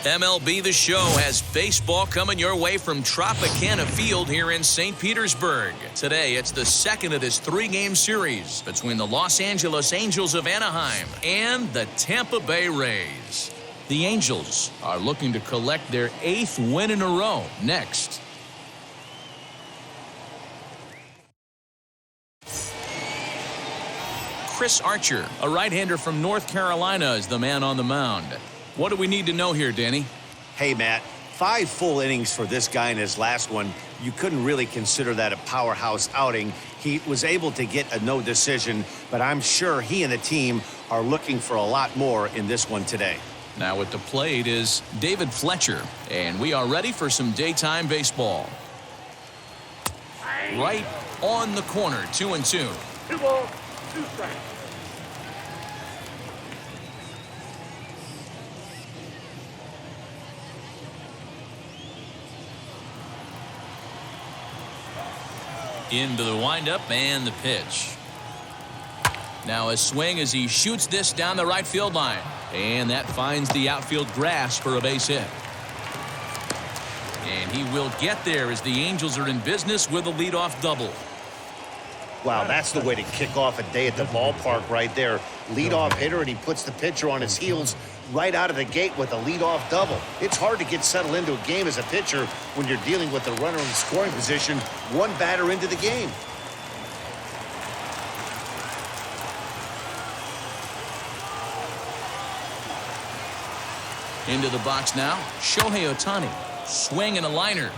MLB The Show has baseball coming your way from Tropicana Field here in St. Petersburg. Today, it's the second of this three-game series between the Los Angeles Angels of Anaheim and the Tampa Bay Rays. The Angels are looking to collect their 8th win in a row next. Chris Archer, a right-hander from North Carolina, is the man on the mound. What do we need to know here, Danny? Hey, Matt, 5 full innings for this guy in his last one. You couldn't really consider that a powerhouse outing. He was able to get a no decision, but I'm sure he and the team are looking for a lot more in this one today. Now at the plate is David Fletcher, and we are ready for some daytime baseball. Right on the corner, 2-2. 2 balls, 2 strikes. Into the windup and the pitch. Now a swing as he shoots this down the right field line. And that finds the outfield grass for a base hit. And he will get there as the Angels are in business with a leadoff double. Wow, that's the way to kick off a day at the ballpark right there. Leadoff hitter, and he puts the pitcher on his heels right out of the gate with a leadoff double. It's hard to get settled into a game as a pitcher when you're dealing with the runner in scoring position, one batter into the game. Into the box now, Shohei Ohtani. Swing and a liner.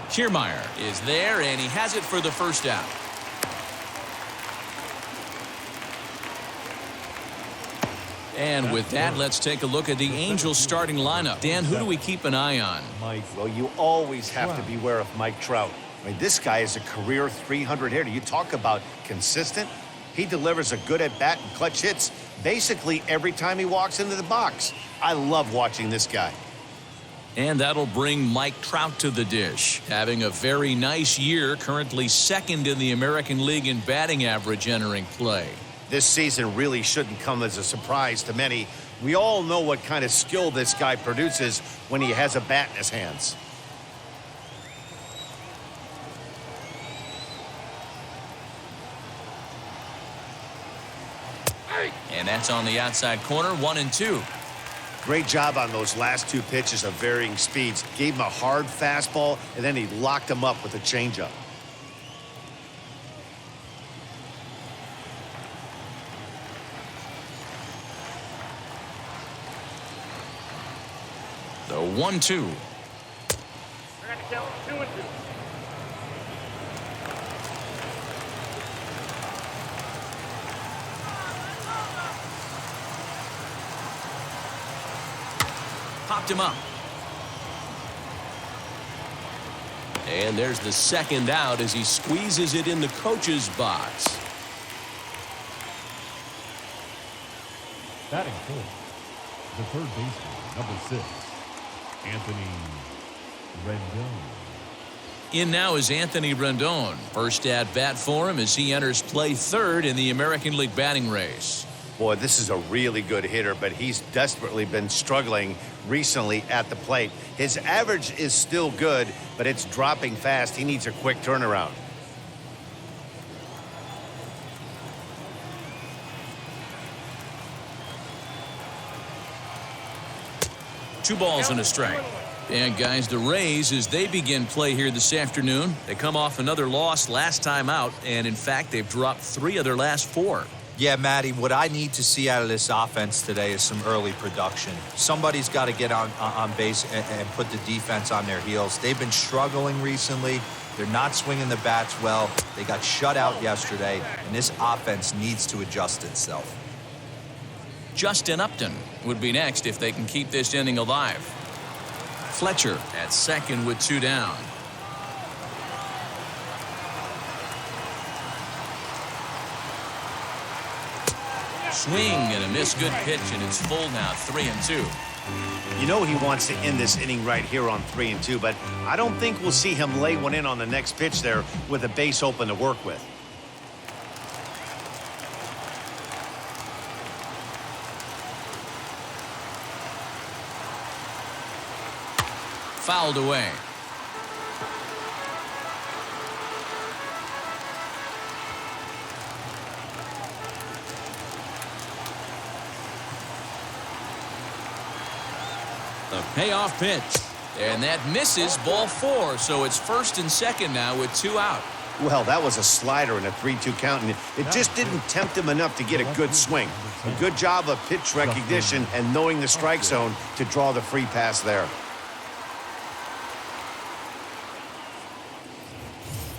Kiermaier is there, and he has it for the first out. And with that, let's take a look at the Angels starting lineup. Dan, who do we keep an eye on? Well, you always have to beware of Mike Trout. I mean, this guy is a career 300 hitter. You talk about consistent. He delivers a good at-bat and clutch hits basically every time he walks into the box. I love watching this guy. And that'll bring Mike Trout to the dish. Having a very nice year, currently second in the American League in batting average entering play. This season really shouldn't come as a surprise to many. We all know what kind of skill this guy produces when he has a bat in his hands. And that's on the outside corner, 1-2. Great job on those last 2 pitches of varying speeds. Gave him a hard fastball, and then he locked him up with a changeup. The 1-2. We're going to count 2-2. Popped him up. And there's the second out as he squeezes it in the coach's box. Batting fourth, the third baseman, number 6, Anthony Rendon. In now is Anthony Rendon. First at bat for him as he enters play third in the American League batting race. Boy, this is a really good hitter, but he's desperately been struggling recently at the plate. His average is still good, but it's dropping fast. He needs a quick turnaround. Two balls and a strike. And guys, the Rays, as they begin play here this afternoon, they come off another loss last time out, and in fact, they've dropped 3 of their last 4. Yeah, Matty, what I need to see out of this offense today is some early production. Somebody's got to get on base and put the defense on their heels. They've been struggling recently. They're not swinging the bats well. They got shut out yesterday, and this offense needs to adjust itself. Justin Upton would be next if they can keep this inning alive. Fletcher at second with 2 down. Swing and a miss, good pitch, and it's full now, 3-2. You know he wants to end this inning right here on 3-2, but I don't think we'll see him lay one in on the next pitch there with a base open to work with. fouled away. The payoff pitch. And that misses, ball 4. So it's 1st and 2nd now with 2 out. Well, that was a slider in a 3-2 count, and it just didn't tempt him enough to get a good swing. A good job of pitch recognition and knowing the strike zone to draw the free pass there.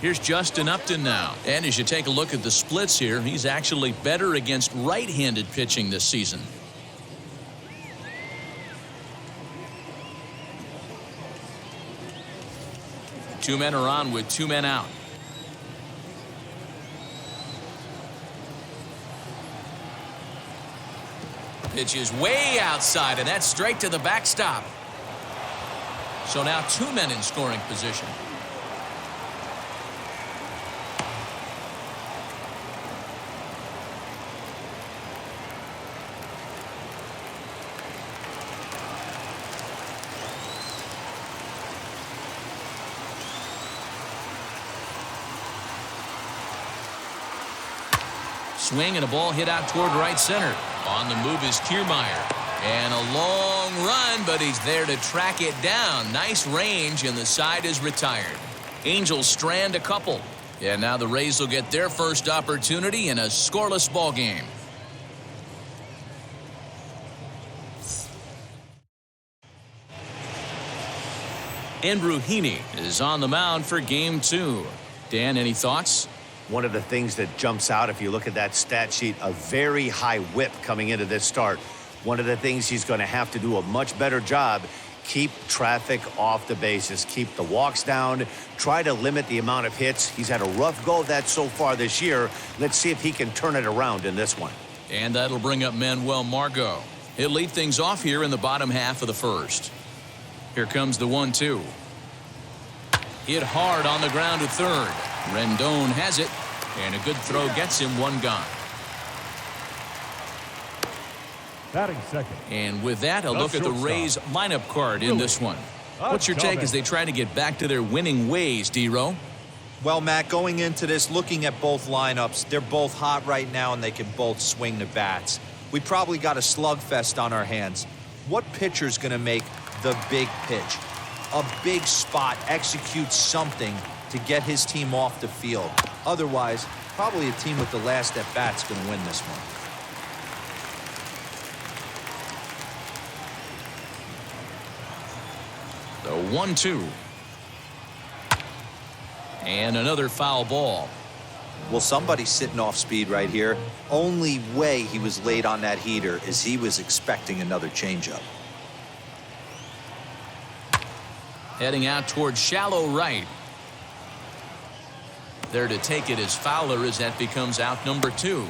Here's Justin Upton now. And as you take a look at the splits here, he's actually better against right-handed pitching this season. Two men are on with 2 men out. Pitch is way outside, and that's straight to the backstop. So now 2 men in scoring position. Swing and a ball hit out toward right center. On the move is Kiermaier. And a long run, but he's there to track it down. Nice range, and the side is retired. Angels strand a couple. And now the Rays will get their first opportunity in a scoreless ball game. Andrew Heaney is on the mound for game 2. Dan, any thoughts? One of the things that jumps out if you look at that stat sheet, a very high whip coming into this start. One of the things he's going to have to do a much better job, keep traffic off the bases, keep the walks down, try to limit the amount of hits. He's had a rough go of that so far this year. Let's see if he can turn it around in this one. And that'll bring up Manuel Margot. He'll lead things off here in the bottom half of the first. Here comes the 1-2. Hit hard on the ground to third. Rendon has it, and a good throw gets him 1 gone. Batting second. And with that, a look at the Rays lineup card in this one. What's your take as they try to get back to their winning ways, D-Row? Well, Matt, going into this, looking at both lineups, they're both hot right now, and they can both swing the bats. We probably got a slugfest on our hands. What pitcher's going to make the big pitch? A big spot, execute something to get his team off the field. Otherwise, probably a team with the last at bat's going to win this one. The 1-2. And another foul ball. Well, somebody's sitting off speed right here. Only way he was late on that heater is he was expecting another changeup. Heading out towards shallow right. There to take it is Fowler as that becomes out number 2.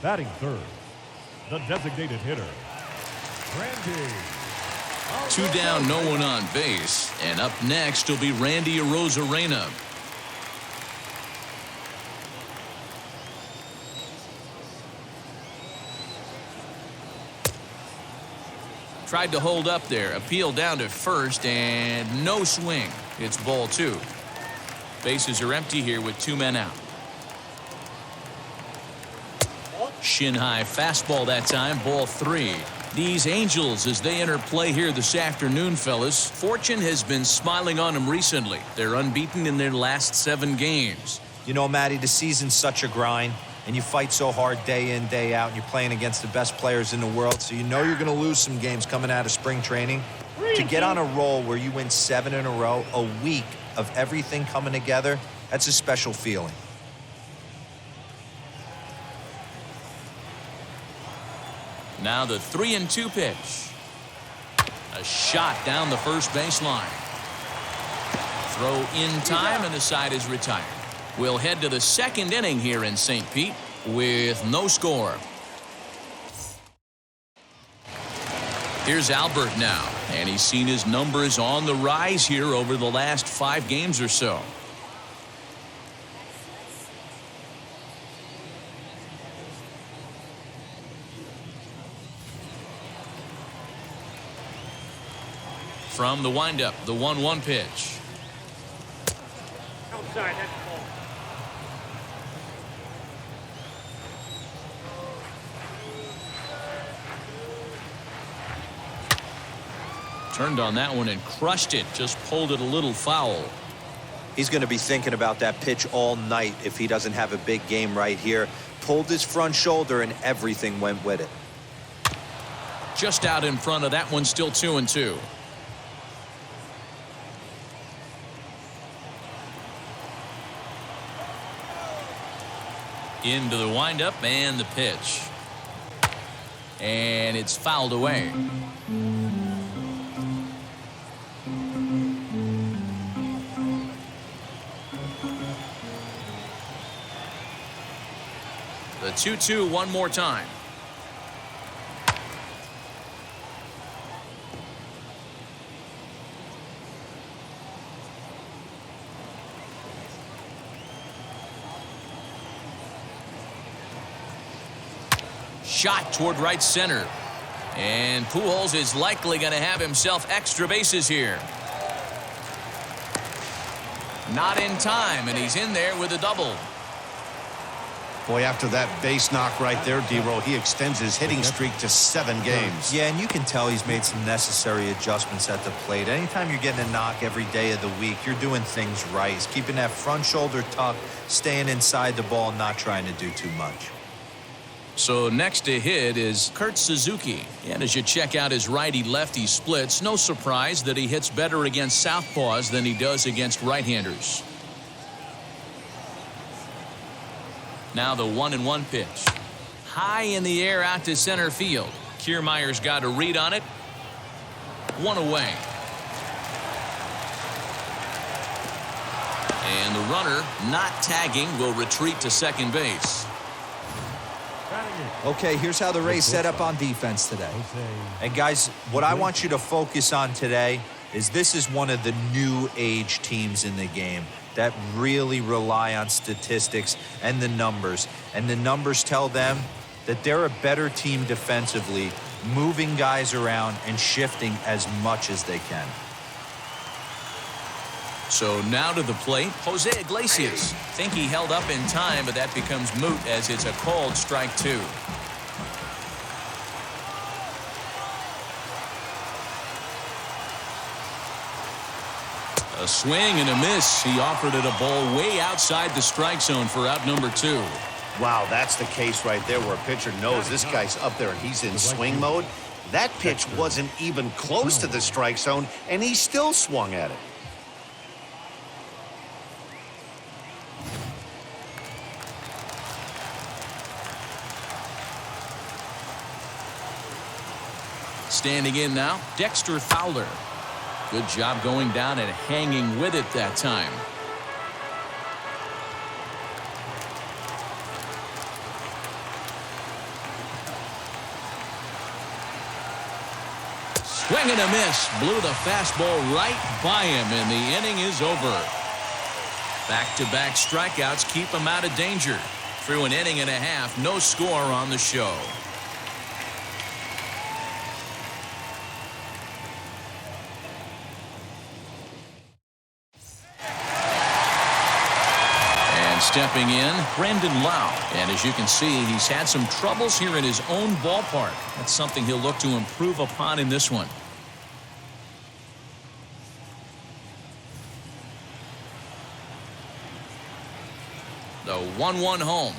Batting third, the designated hitter, Randy. 2 down, no one on base. And up next will be Randy Arozarena. Tried to hold up there. Appeal down to first, and no swing. It's ball 2. Bases are empty here with 2 men out. Shin high fastball that time, ball 3. These Angels, as they enter play here this afternoon, fellas, fortune has been smiling on them recently. They're unbeaten in their last 7 games. You know, Matty, the season's such a grind, and you fight so hard day in, day out, and you're playing against the best players in the world, so you know you're going to lose some games coming out of spring training. To get on a roll where you win 7 in a row, a week of everything coming together, that's a special feeling. Now the 3-2 pitch. A shot down the first baseline. Throw in time, and the side is retired. We'll head to the 2nd inning here in St. Pete with no score. Here's Albert now, and he's seen his numbers on the rise here over the last 5 games or so. From the windup, the 1-1 pitch. Outside, that's the ball. Turned on that one and crushed it. Just pulled it a little foul. He's going to be thinking about that pitch all night if he doesn't have a big game right here. Pulled his front shoulder and everything went with it. Just out in front of that one, still 2-2. Into the windup and the pitch. And it's fouled away. The 2-2 one more time. Shot toward right center. And Pujols is likely going to have himself extra bases here. Not in time, and he's in there with a double. Boy, after that base knock right there, D-Roll, he extends his hitting streak to 7 games. Yeah, and you can tell he's made some necessary adjustments at the plate. Anytime you're getting a knock every day of the week, you're doing things right. He's keeping that front shoulder tucked, staying inside the ball, not trying to do too much. So next to hit is Kurt Suzuki. And as you check out his righty-lefty splits, no surprise that he hits better against southpaws than he does against right-handers. Now the 1-1 pitch. High in the air out to center field. Kiermaier's got a read on it. One away. And the runner, not tagging, will retreat to second base. Okay, here's how the Rays set up on defense today. And guys, what I want you to focus on today is this is one of the new age teams in the game that really rely on statistics and the numbers. And the numbers tell them that they're a better team defensively, moving guys around and shifting as much as they can. So now to the plate, Jose Iglesias. Think he held up in time, but that becomes moot as it's a called strike 2. A swing and a miss. He offered it a ball way outside the strike zone for out number 2. Wow, that's the case right there where a pitcher knows this guy's up there and he's in swing mode. That pitch wasn't even close to the strike zone, and he still swung at it. Standing in now, Dexter Fowler. Good job going down and hanging with it that time. Swing and a miss. Blew the fastball right by him, and the inning is over. Back-to-back strikeouts keep him out of danger. Through an inning and a half, no score on the show. Stepping in, Brandon Lau. And as you can see, he's had some troubles here in his own ballpark. That's something he'll look to improve upon in this one. The 1-1 home.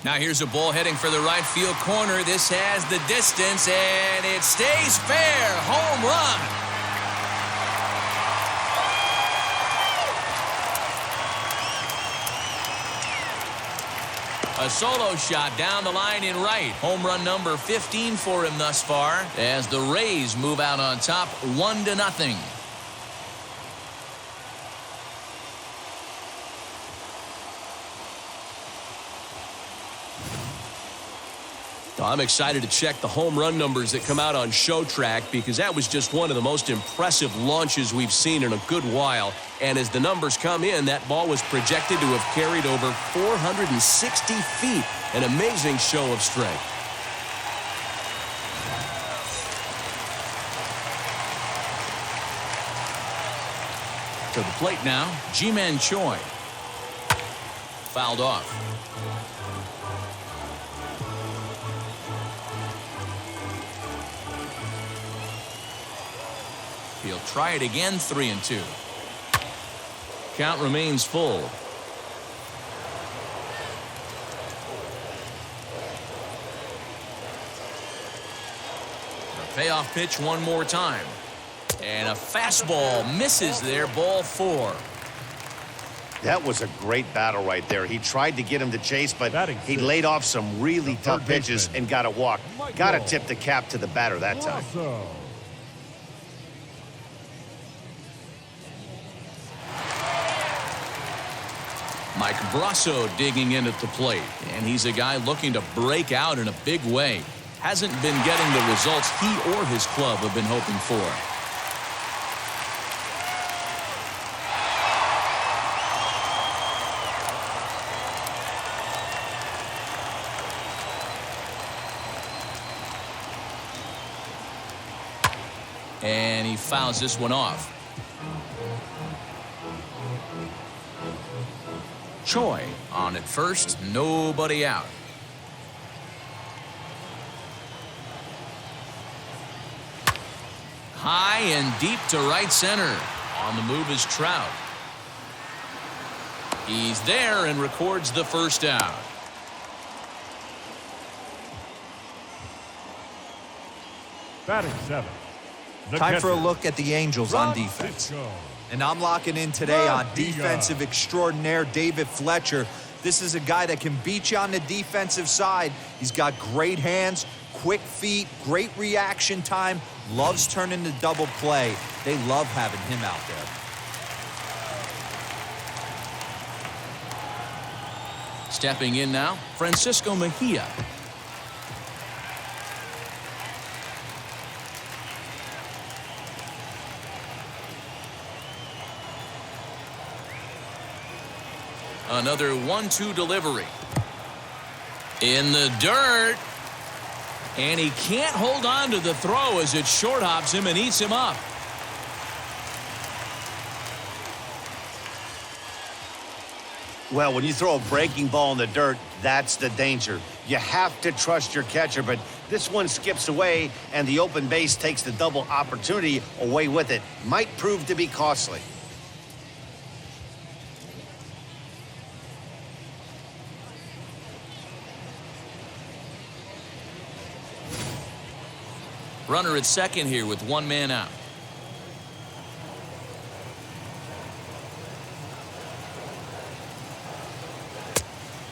Now here's a ball heading for the right field corner. This has the distance, and it stays fair. Home run. A solo shot down the line in right. Home run number 15 for him thus far as the Rays move out on top 1-0. I'm excited to check the home run numbers that come out on Show Track because that was just one of the most impressive launches we've seen in a good while. And as the numbers come in, that ball was projected to have carried over 460 feet. An amazing show of strength. To the plate now, Ji-Man Choi. Fouled off. He'll try it again, 3-2. Count remains full. The payoff pitch one more time. And a fastball misses there, ball 4. That was a great battle right there. He tried to get him to chase, but he six. laid off some really The tough third pitches baseman, and got a walk. Got to Michael. tip the cap to the batter that time. Brasso. Mike Brasso digging in at the plate, and he's a guy looking to break out in a big way. Hasn't been getting the results he or his club have been hoping for. And he fouls this one off. Choi on at first, nobody out. High and deep to right center. On the move is Trout. He's there and records the first out. Batting 7. The Time for a catcher, look at the Angels on defense. Francisco. And I'm locking in today on Rodriguez. defensive extraordinaire David Fletcher. This is a guy that can beat you on the defensive side. He's got great hands, quick feet, great reaction time, loves turning the double play. They love having him out there. Stepping in now, Francisco Mejia. Another 1-2 delivery. In the dirt. And he can't hold on to the throw as it short hops him and eats him up. Well, when you throw a breaking ball in the dirt, that's the danger. You have to trust your catcher, but this one skips away, and the open base takes the double opportunity away with it. Might prove to be costly. Runner at second here with one man out.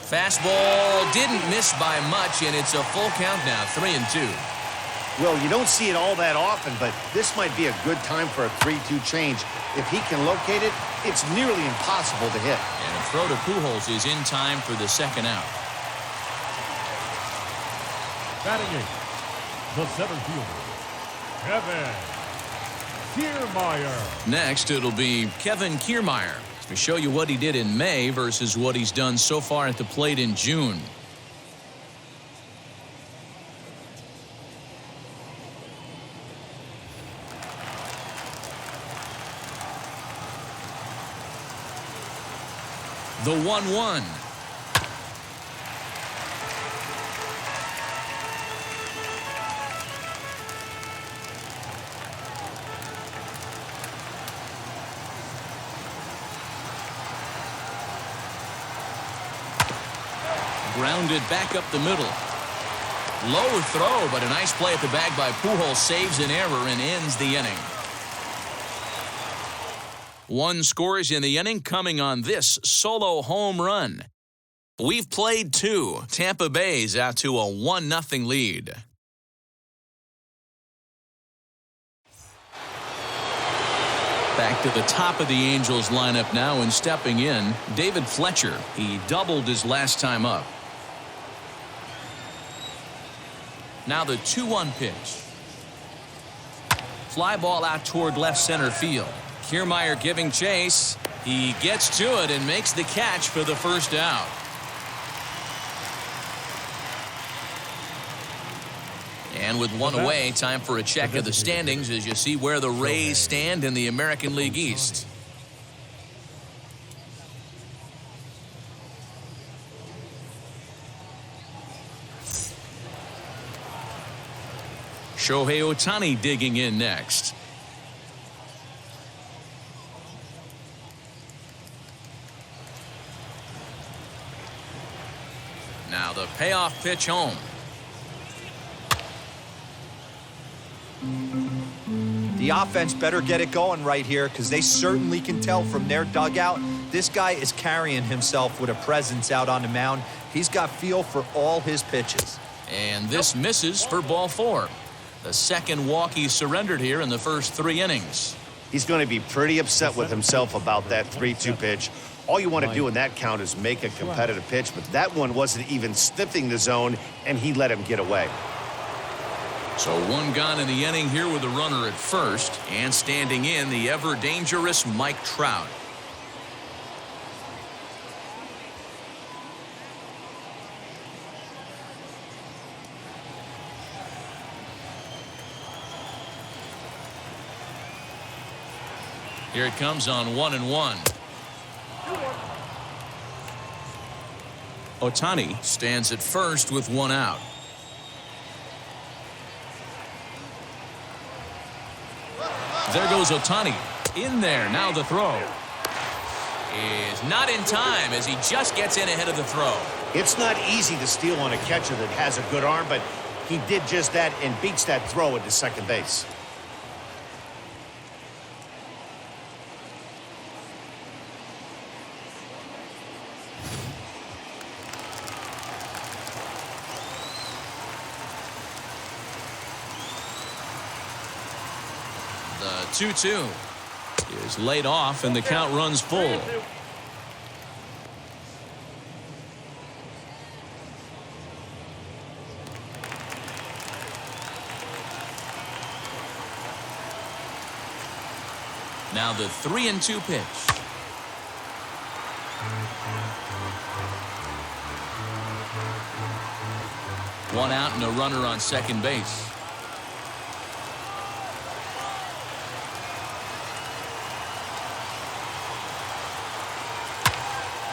Fastball didn't miss by much, and it's a full count now, 3-2. Well, you don't see it all that often, but this might be a good time for a 3-2 change. If he can locate it, it's nearly impossible to hit. And a throw to Pujols is in time for the second out. Batting 8. The center fielder, Kevin Kiermaier. Next, it'll be Kevin Kiermaier to show you what he did in May versus what he's done so far at the plate in June. The 1-1. Grounded back up the middle. Low throw, but a nice play at the bag by Pujols saves an error and ends the inning. One scores in the inning coming on this solo home run. We've played two. Tampa Bay's out to a 1-0 lead. Back to the top of the Angels lineup now, and stepping in, David Fletcher. He doubled his last time up. Now the 2-1 pitch. Fly ball out toward left center field. Kiermaier giving chase. He gets to it and makes the catch for the first out. And with one away, time for a check of the standings as you see where the Rays stand in the American League East. Shohei Ohtani digging in next. Now the payoff pitch home. The offense better get it going right here because they certainly can tell from their dugout this guy is carrying himself with a presence out on the mound. He's got feel for all his pitches. And this misses for ball 4. The second walk he surrendered here in the first 3 innings. He's going to be pretty upset with himself about that 3-2 pitch. All you want to do in that count is make a competitive pitch, but that one wasn't even sniffing the zone, and he let him get away. So 1 gone in the inning here with a runner at first, and standing in the ever-dangerous Mike Trout. Here it comes on 1-1. Ohtani stands at first with 1 out. There goes Ohtani. In there. Now the throw is not in time as he just gets in ahead of the throw. It's not easy to steal on a catcher that has a good arm, but he did just that and beats that throw into second base. The 2-2 is laid off and the count runs full. Now the 3-2 pitch. One out and a runner on second base.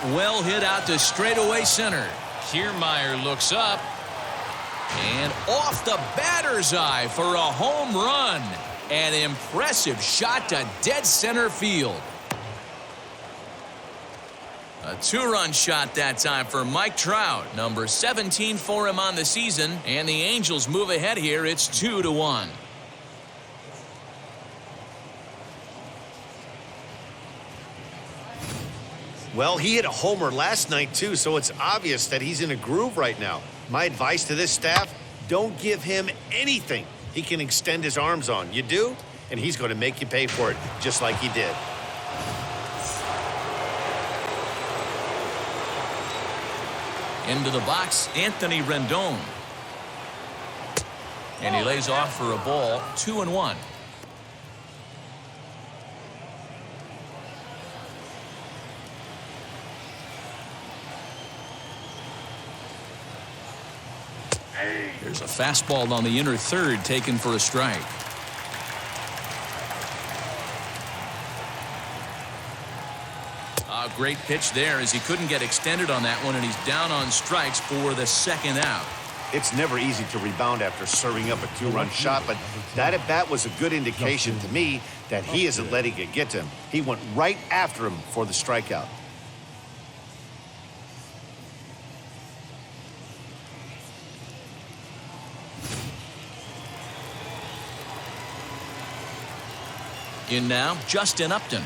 Well hit out to straightaway center. Kiermaier looks up and off the batter's eye for a home run. An impressive shot to dead center field. A 2-run shot that time for Mike Trout. Number 17 for him on the season, and the Angels move ahead here. It's 2-1. Well, he hit a homer last night, too, so it's obvious that he's in a groove right now. My advice to this staff, don't give him anything he can extend his arms on. You do, and he's going to make you pay for it, just like he did. Into the box, Anthony Rendon. And he lays off for a ball, 2-1. There's a fastball on the inner third taken for a strike. A great pitch there as he couldn't get extended on that one, and he's down on strikes for the second out. It's never easy to rebound after serving up a 2-run shot, but that at-bat was a good indication to me that he isn't letting it get to him. He went right after him for the strikeout. In now, Justin Upton.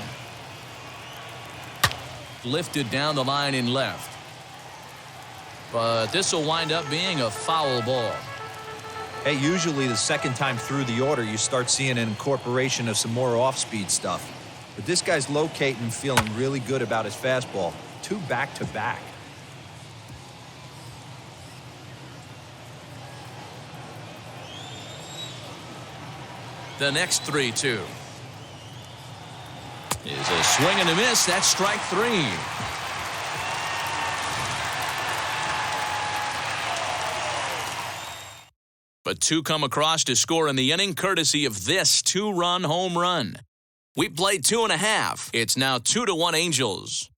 Lifted down the line in left. But this will wind up being a foul ball. Hey, usually the second time through the order, you start seeing an incorporation of some more off-speed stuff. But this guy's locating, feeling really good about his fastball. 2 back-to-back. The next 3-2 is a swing and a miss. That's strike 3. But 2 come across to score in the inning, courtesy of this 2-run home run. We played 2.5. It's now 2-1 Angels.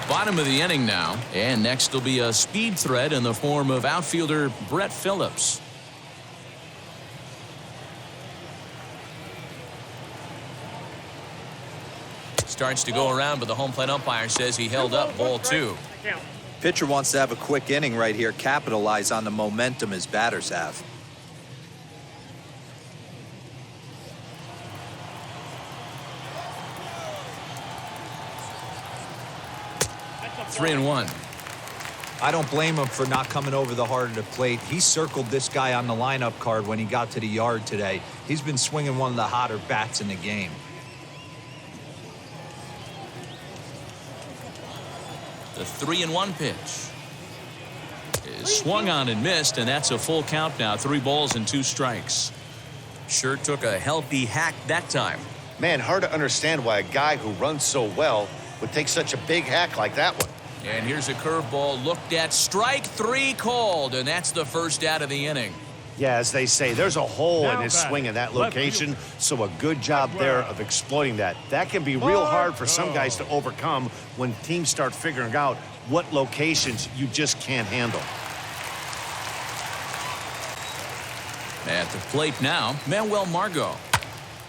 Bottom of the inning now, and next will be a speed threat in the form of outfielder Brett Phillips. Starts to go around, but the home plate umpire says he held up ball 2. Pitcher wants to have a quick inning right here, capitalize on the momentum his batters have. That's a 3-1. I don't blame him for not coming over the heart of the plate. He circled this guy on the lineup card when he got to the yard today. He's been swinging one of the hotter bats in the game. The 3-1 pitch is swung on and missed, and that's a full count now. 3 balls and 2 strikes. Sure took a healthy hack that time. Man, hard to understand why a guy who runs so well would take such a big hack like that one. And here's a curveball looked at. Strike 3 called, and that's the first out of the inning. Yeah, as they say, there's a hole in Now his batting, swing in that left location, fielder. so a good job there of exploiting that. That can be real hard for some guys to overcome when teams start figuring out what locations you just can't handle. At the plate now, Manuel Margot.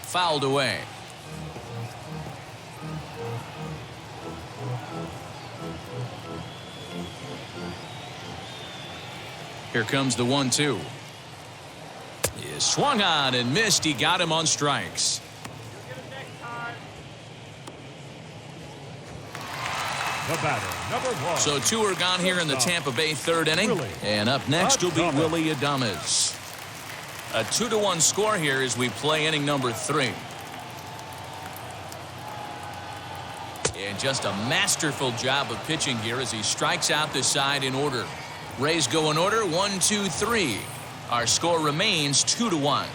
Fouled away. Here comes the 1-2. He swung on and missed. He got him on strikes. The batter, number 1. So 2 are gone here in the Tampa Bay 3rd inning. And up next will be Willie Adames. A 2-1 score here as we play inning number 3. And just a masterful job of pitching here as he strikes out the side in order. Rays go in order, 1, 2, 3. Our score remains 2-1.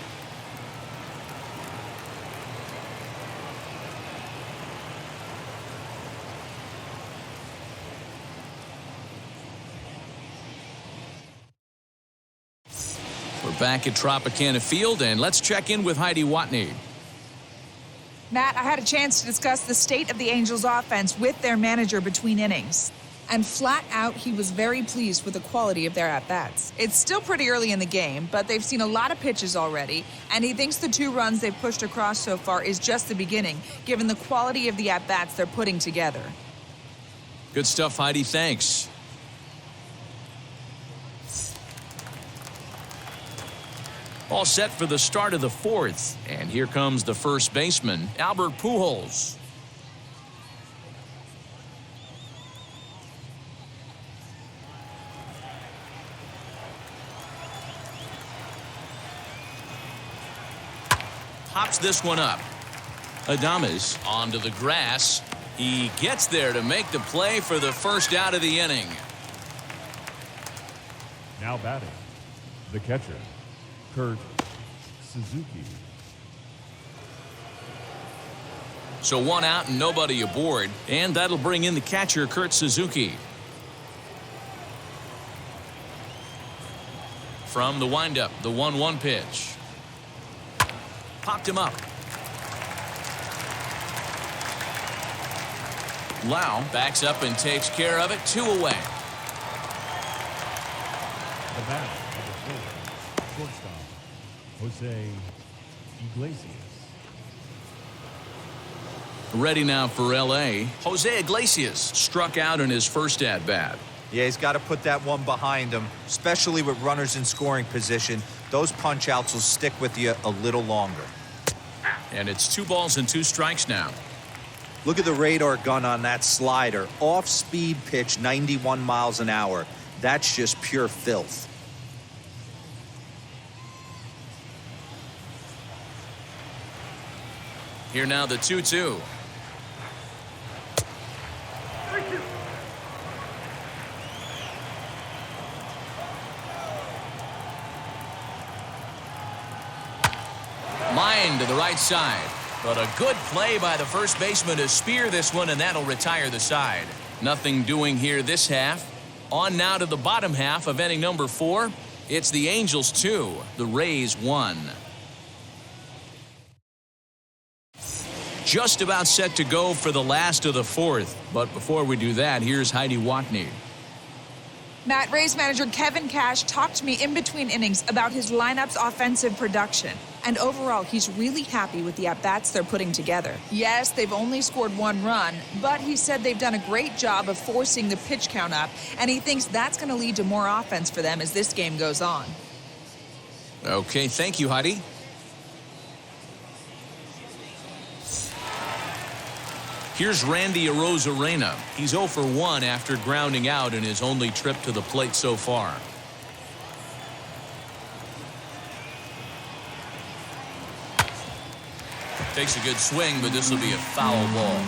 We're back at Tropicana Field, and let's check in with Heidi Watney. Matt, I had a chance to discuss the state of the Angels offense with their manager between innings. And flat out, he was very pleased with the quality of their at-bats. It's still pretty early in the game, but they've seen a lot of pitches already, and he thinks the 2 runs they've pushed across so far is just the beginning, given the quality of the at-bats they're putting together. Good stuff, Heidi. Thanks. All set for the start of the 4th, and here comes the first baseman, Albert Pujols. Pops this one up. Adames onto the grass. He gets there to make the play for the first out of the inning. Now batting, the catcher, Kurt Suzuki. So 1 out and nobody aboard, and that'll bring in the catcher, Kurt Suzuki. From the windup, the 1-1 pitch. Popped him up. Lau backs up and takes care of it. 2 away. The batter, number 4, shortstop, Jose Iglesias. Ready now for L.A. Jose Iglesias struck out in his first at-bat. Yeah, he's got to put that one behind him, especially with runners in scoring position. Those punch-outs will stick with you a little longer. And it's 2 balls and 2 strikes now. Look at the radar gun on that slider. Off-speed pitch, 91 miles an hour. That's just pure filth. Here now the 2-2. Line to the right side. But a good play by the first baseman to spear this one, and that'll retire the side. Nothing doing here this half. On now to the bottom half of inning number 4. It's the Angels 2, the Rays 1. just about set to go for the last of the fourth. But before we do that, here's Heidi Watney. Matt, Rays manager Kevin Cash talked to me in between innings about his lineup's offensive production. And overall, he's really happy with the at-bats they're putting together. Yes, they've only scored 1 run, but he said they've done a great job of forcing the pitch count up, and he thinks that's going to lead to more offense for them as this game goes on. Okay, thank you, Heidi. Here's Randy Arozarena. He's 0 for 1 after grounding out in his only trip to the plate so far. Takes a good swing, but this will be a foul ball.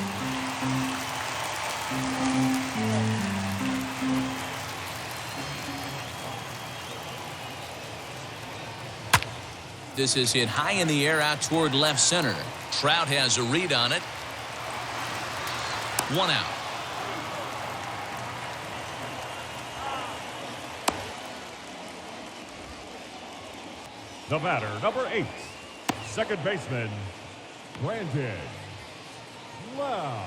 This is hit high in the air out toward left center. Trout has a read on it. 1 out. The batter, number 8, second baseman, Brandon Lowe.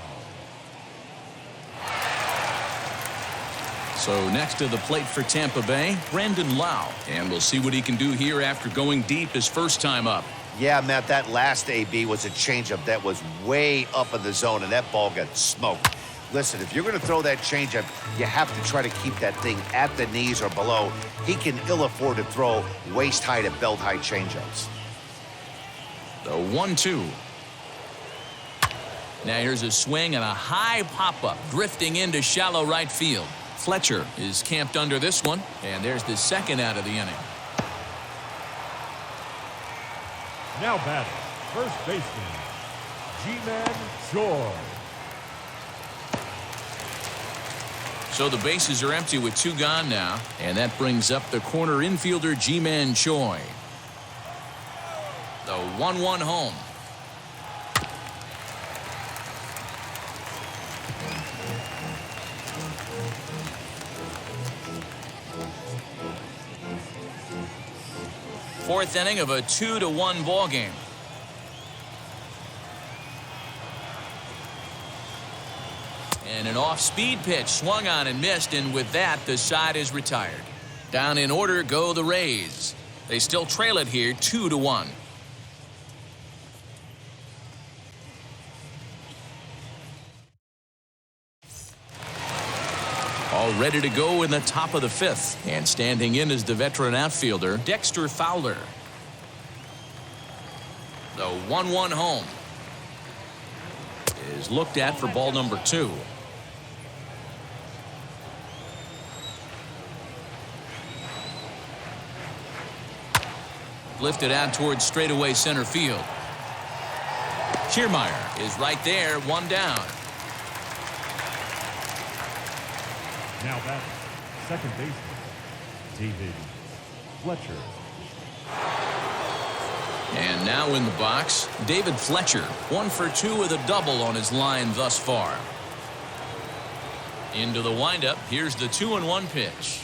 So next to the plate for Tampa Bay, Brandon Lowe. And we'll see what he can do here after going deep his first time up. Yeah, Matt, that last AB was a changeup that was way up in the zone, and that ball got smoked. Listen, if you're going to throw that changeup, you have to try to keep that thing at the knees or below. He can ill afford to throw waist-high to belt-high changeups. The 1-2. Now here's a swing and a high pop-up, drifting into shallow right field. Fletcher is camped under this one, and there's the second out of the inning. Now batting, first baseman, G-Man Choi. So the bases are empty with 2 gone now, and that brings up the corner infielder G-Man Choi. The 1-1 home. Fourth inning of a 2-1 ball game. And an off-speed pitch swung on and missed, and with that, the side is retired. Down in order go the Rays. They still trail it here 2-1. All ready to go in the top of the 5th. And standing in is the veteran outfielder, Dexter Fowler. The 1-1 home is looked at for ball number 2. Lifted out towards straightaway center field. Kiermaier is right there, 1 down. Now batting, second baseman, David Fletcher. And now in the box, David Fletcher, 1 for 2 with a double on his line thus far. Into the windup, here's the 2-1 pitch.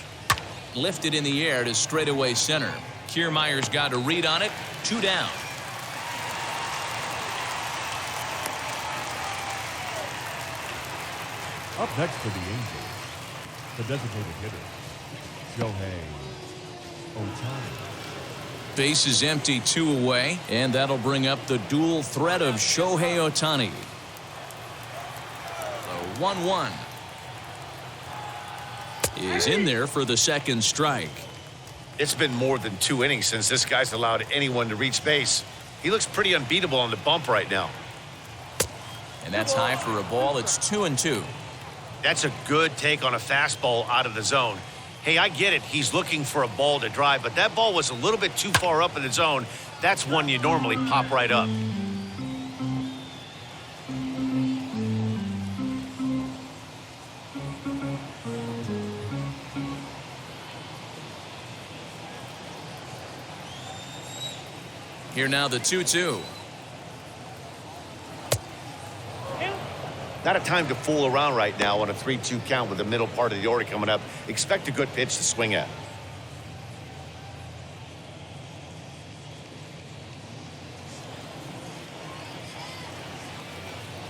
Lifted in the air to straightaway center. Kiermaier's got a read on it, 2 down. Up next for the Angels, the designated hitter, Shohei Ohtani. Base is empty, 2 away, and that'll bring up the dual threat of Shohei Ohtani. The 1-1 is in there for the second strike. It's been more than 2 innings since this guy's allowed anyone to reach base. He looks pretty unbeatable on the bump right now. And that's high for a ball. It's 2-2. That's a good take on a fastball out of the zone. Hey, I get it. He's looking for a ball to drive, but that ball was a little bit too far up in the zone. That's one you normally pop right up. Here now the 2-2. Not a time to fool around right now on a 3-2 count with the middle part of the order coming up. Expect a good pitch to swing at.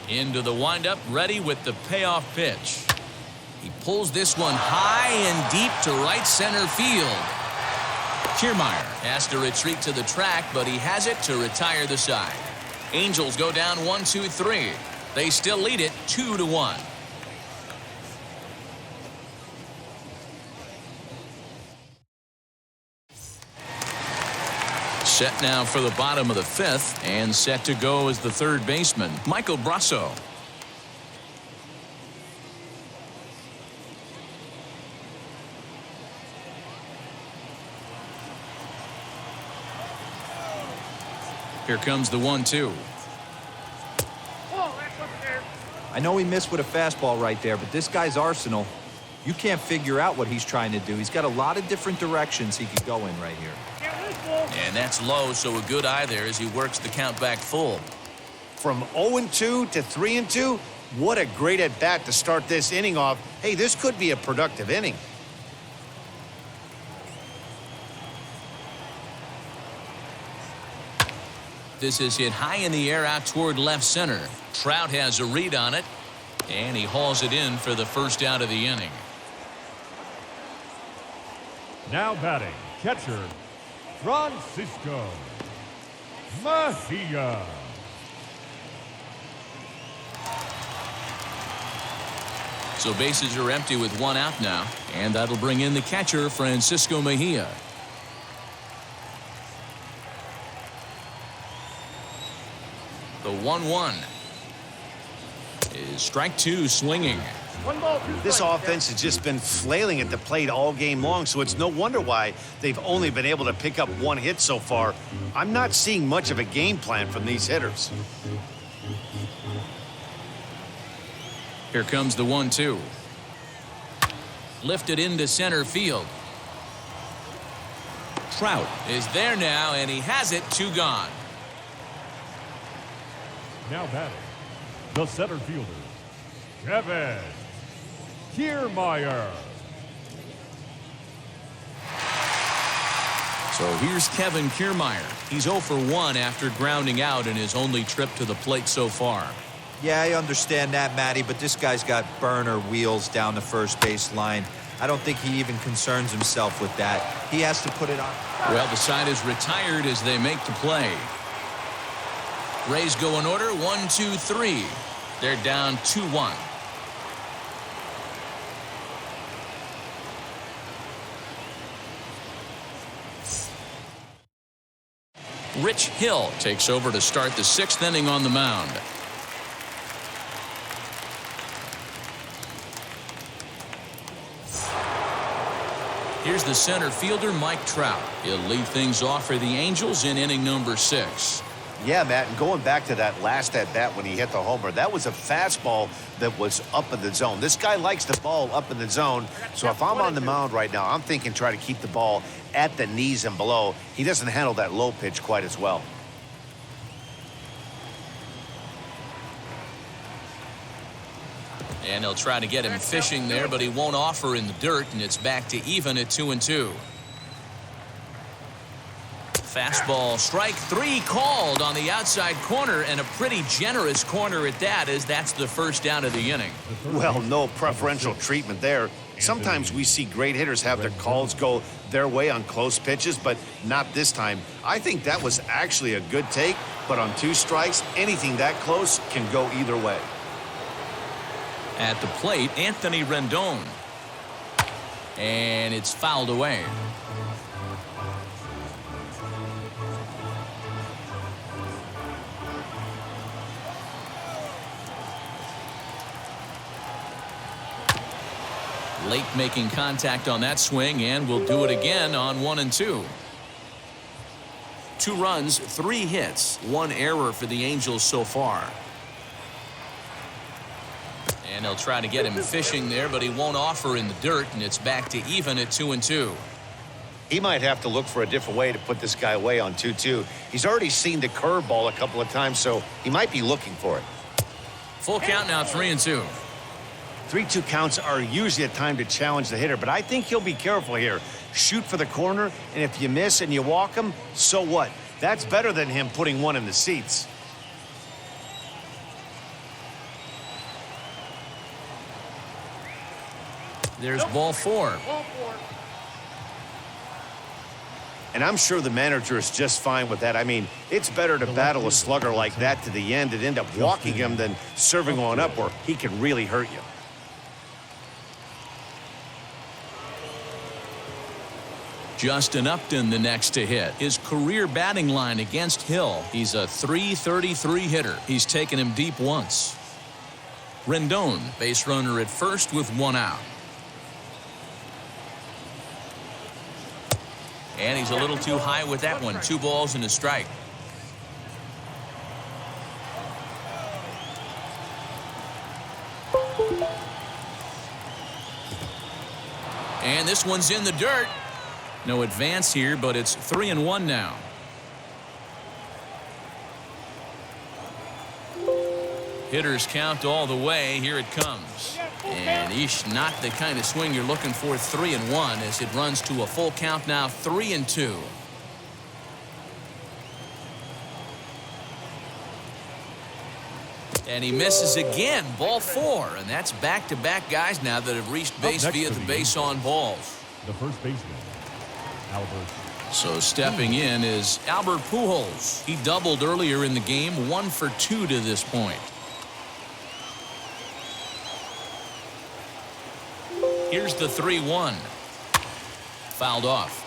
Into the windup, ready with the payoff pitch. He pulls this one high and deep to right center field. Kiermaier has to retreat to the track, but he has it to retire the side. Angels go down 1-2-3. They still lead it 2-1. Set now for the bottom of the fifth, and set to go as the third baseman, Michael Brasso. Here comes the 1-2. I know he missed with a fastball right there, but this guy's arsenal, you can't figure out what he's trying to do. He's got a lot of different directions he could go in right here. And that's low, so a good eye there as he works the count back full. From 0-2 to 3-2, what a great at-bat to start this inning off. Hey, this could be a productive inning. This is hit high in the air out toward left center. Trout has a read on it, and he hauls it in for the first out of the inning. Now batting, catcher, Francisco Mejia. So bases are empty with one out now, and that'll bring in the catcher, Francisco Mejia. The 1-1 is strike two swinging. This offense has just been flailing at the plate all game long, so it's no wonder why they've only been able to pick up one hit so far. I'm not seeing much of a game plan from these hitters. Here comes the 1-2. Lifted into center field. Trout is there now, and he has it, 2 gone. Now batting, the center fielder, Kevin Kiermaier. So here's Kevin Kiermaier. He's 0 for 1 after grounding out in his only trip to the plate so far. Yeah, I understand that, Matty, but this guy's got burner wheels down the first base line. I don't think he even concerns himself with that. He has to put it on. Well, the side is retired as they make the play. Rays go in order, 1-2-3. They're down 2-1. Rich Hill takes over to start the 6th inning on the mound. Here's the center fielder, Mike Trout. He'll lead things off for the Angels in inning number 6. Yeah, Matt, and going back to that last at-bat when he hit the homer, that was a fastball that was up in the zone. This guy likes the ball up in the zone, so if I'm on the mound right now, I'm thinking try to keep the ball at the knees and below. He doesn't handle that low pitch quite as well. And they'll try to get him fishing there, but he won't offer in the dirt, and it's back to even at 2-2. Fastball, strike 3 called on the outside corner, and a pretty generous corner at that, as that's the first out of the inning. Well, no preferential treatment there. Sometimes we see great hitters have their calls go their way on close pitches, but not this time. I think that was actually a good take, but on 2 strikes, anything that close can go either way. At the plate, Anthony Rendon. And it's fouled away. Late making contact on that swing, and will do it again on 1 and 2. 2 runs, 3 hits, 1 error for the Angels so far. And they'll try to get him fishing there, but he won't offer in the dirt, and it's back to even at 2 and 2. He might have to look for a different way to put this guy away on 2-2. He's already seen the curveball a couple of times, so he might be looking for it. Full count now, 3 and 2. 3-2 counts are usually a time to challenge the hitter, but I think he'll be careful here. Shoot for the corner, and if you miss and you walk him, so what? That's better than him putting one in the seats. There's ball 4. And I'm sure the manager is just fine with that. I mean, it's better to battle a slugger like that to the end and end up walking him than serving on up where he can really hurt you. Justin Upton the next to hit. His career batting line against Hill. He's a .333 hitter. He's taken him deep once. Rendon, base runner at first with 1 out. And he's a little too high with that one. 2 balls and a strike. And this one's in the dirt. No advance here, but it's 3-1 now. Hitters count all the way. Here it comes. And not the kind of swing you're looking for. 3-1 as it runs to a full count now. 3-2. And he misses again. Ball 4. And that's back-to-back guys now that have reached base via the base on balls. The first baseman, Albert. So stepping in is Albert Pujols. He doubled earlier in the game. 1 for 2 to this point. Here's the 3-1. Fouled off.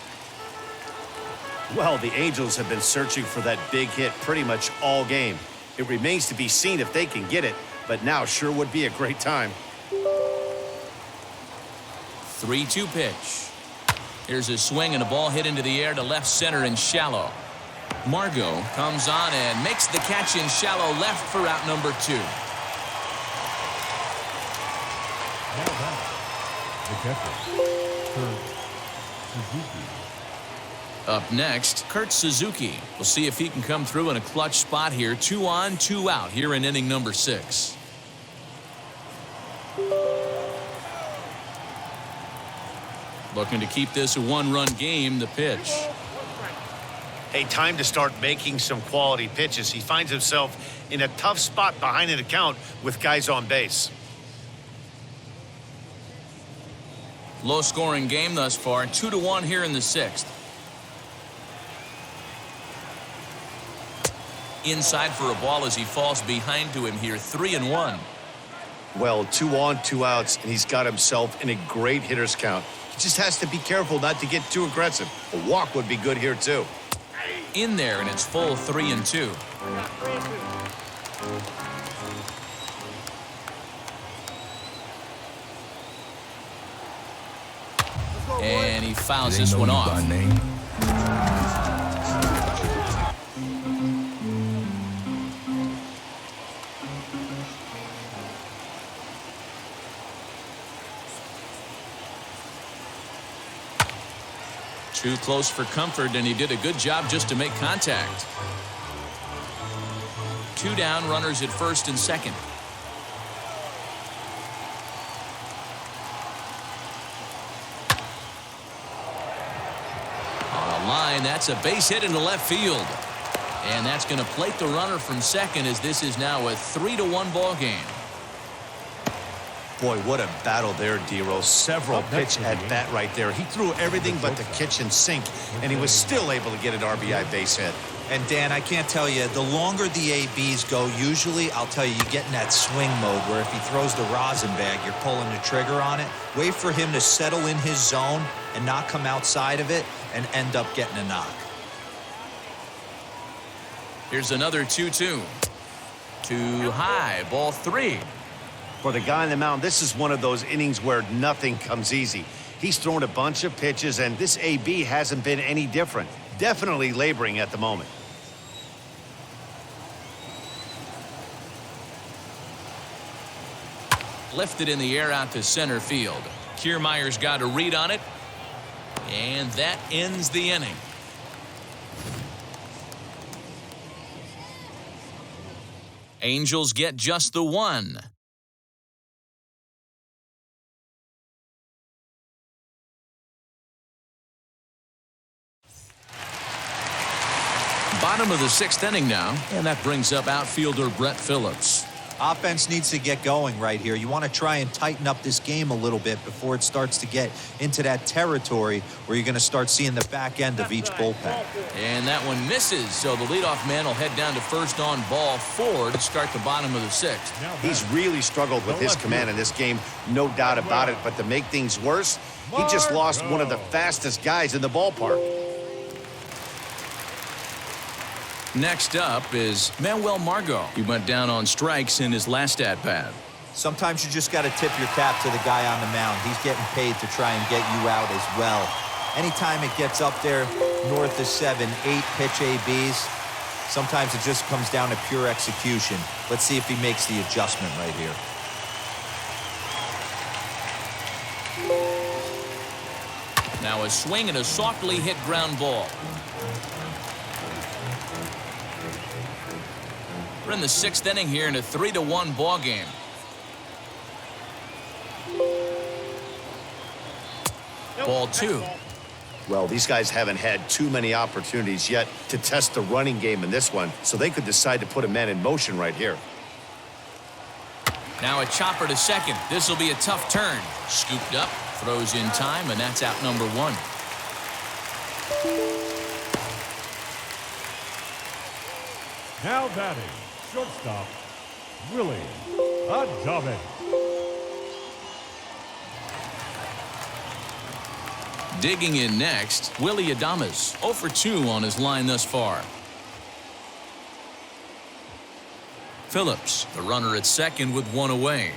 Well, the Angels have been searching for that big hit pretty much all game. It remains to be seen if they can get it, but now sure would be a great time. 3-2 pitch. Here's a swing and a ball hit into the air to left center and shallow. Margot comes on and makes the catch in shallow left for out number 2. The catcher, Kurt Suzuki. Up next, Kurt Suzuki. We'll see if he can come through in a clutch spot here. 2 on, 2 out here in inning number 6. Looking to keep this a 1-run game. The pitch. Hey, time to start making some quality pitches. He finds himself in a tough spot behind an account with guys on base. Low-scoring game thus far. 2-1 here in the 6th. Inside for a ball as he falls behind to him here. 3-1. Well, 2 on, 2 outs, and he's got himself in a great hitter's count. He just has to be careful not to get too aggressive. A walk would be good here, too. In there, and it's full 3-2. And he fouls this one off. 2 close for comfort, and he did a good job just to make contact. 2 down, runners at first and second. On a line, that's a base hit into left field. And that's going to plate the runner from second as this is now a 3-1 ball game. Boy, what a battle there, Dero. Several pitch at bat right there. He threw everything but the kitchen sink, and he was still able to get an RBI base hit. And, Dan, I can't tell you, the longer the ABs go, usually, I'll tell you, you get in that swing mode where if he throws the rosin bag, you're pulling the trigger on it. Wait for him to settle in his zone and not come outside of it and end up getting a knock. Here's another 2-2. Too high, ball 3. For the guy on the mound, this is one of those innings where nothing comes easy. He's thrown a bunch of pitches, and this AB hasn't been any different. Definitely laboring at the moment. Lifted in the air out to center field. Kiermaier's got a read on it, and that ends the inning. Angels get just the 1. Bottom of the 6th inning now, and that brings up outfielder Brett Phillips. Offense needs to get going right here. You want to try and tighten up this game a little bit before it starts to get into that territory where you're going to start seeing the back end of each bullpen. And that one misses, so the leadoff man will head down to first on ball 4 to start the bottom of the 6th. He's really struggled with his command in this game, no doubt about it. But to make things worse, he just lost one of the fastest guys in the ballpark. Next up is Manuel Margot. He went down on strikes in his last at-bat. Sometimes you just got to tip your cap to the guy on the mound. He's getting paid to try and get you out as well. Anytime it gets up there north of 7, 8 pitch ABs, sometimes it just comes down to pure execution. Let's see if he makes the adjustment right here. Now a swing and a softly hit ground ball. We're in the 6th inning here in a 3-1 ball game. Ball 2. Well, these guys haven't had too many opportunities yet to test the running game in this one, so they could decide to put a man in motion right here. Now a chopper to second. This will be a tough turn. Scooped up, throws in time, and that's out number 1. Now batting, shortstop, Willie Adames. Digging in next, Willie Adames, 0 for 2 on his line thus far. Phillips, the runner at second with 1 away.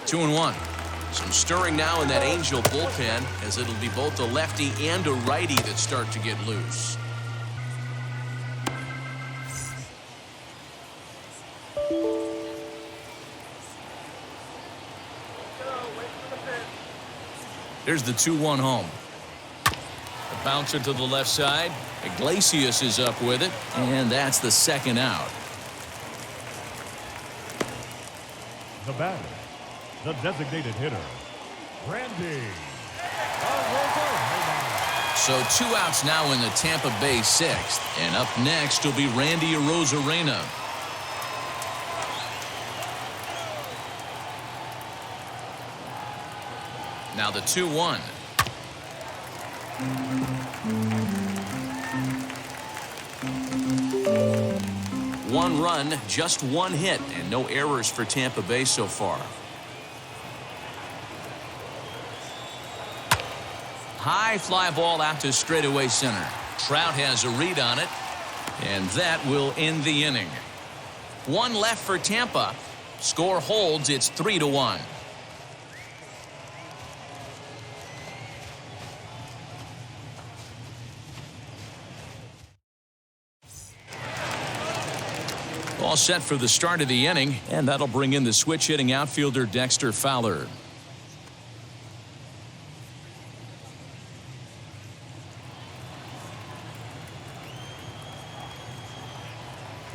Two and 1. Some stirring now in that Angel bullpen, as it'll be both a lefty and a righty that start to get loose. Here's the 2-1 home. A bouncer to the left side. Iglesias is up with it, and that's the 2nd out. The batter, the designated hitter, Randy. So 2 outs now in the Tampa Bay 6th, and up next will be Randy Arozarena. Now the 2-1. One run, just 1 hit, and no errors for Tampa Bay so far. High fly ball out to straightaway center. Trout has a read on it, and that will end the inning. 1 left for Tampa. Score holds. It's 3-1. All set for the start of the inning, and that'll bring in the switch hitting outfielder Dexter Fowler.